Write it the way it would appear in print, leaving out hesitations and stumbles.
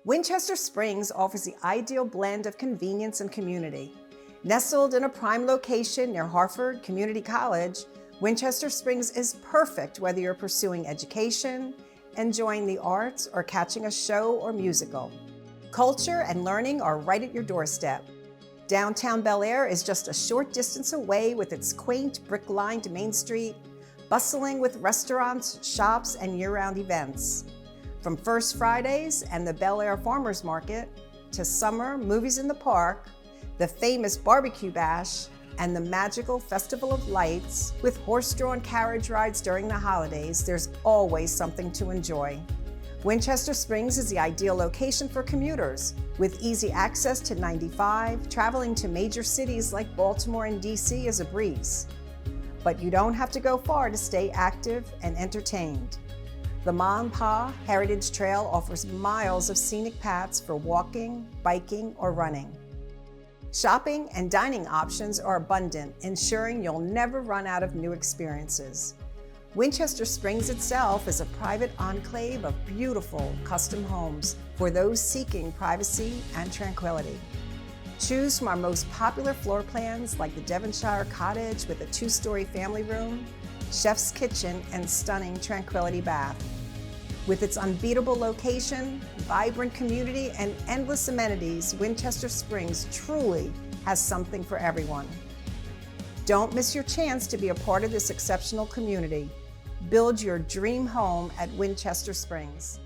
Winchester Springs offers the ideal blend of convenience and community. Nestled in a prime location near Hartford Community College, Winchester Springs is perfect whether you're pursuing education, enjoying the arts, or catching a show or musical. Culture and learning are right at your doorstep. Downtown Bel Air is just a short distance away with its quaint brick-lined Main Street, bustling with restaurants, shops, and year-round events. From First Fridays and the Bel Air Farmers Market to summer movies in the park, the famous barbecue bash, and the magical Festival of Lights, with horse-drawn carriage rides during the holidays, there's always something to enjoy. Winchester Springs is the ideal location for commuters. With easy access to 95, traveling to major cities like Baltimore and DC is a breeze. But you don't have to go far to stay active and entertained. The Ma and Pa Heritage Trail offers miles of scenic paths for walking, biking, or running. Shopping and dining options are abundant, ensuring you'll never run out of new experiences. Winchester Springs itself is a private enclave of beautiful custom homes for those seeking privacy and tranquility. Choose from our most popular floor plans like the Devonshire Cottage with a 2-story family room, chef's kitchen, and stunning Tranquility Bath. With its unbeatable location, vibrant community, and endless amenities, Winchester Springs truly has something for everyone. Don't miss your chance to be a part of this exceptional community. Build your dream home at Winchester Springs.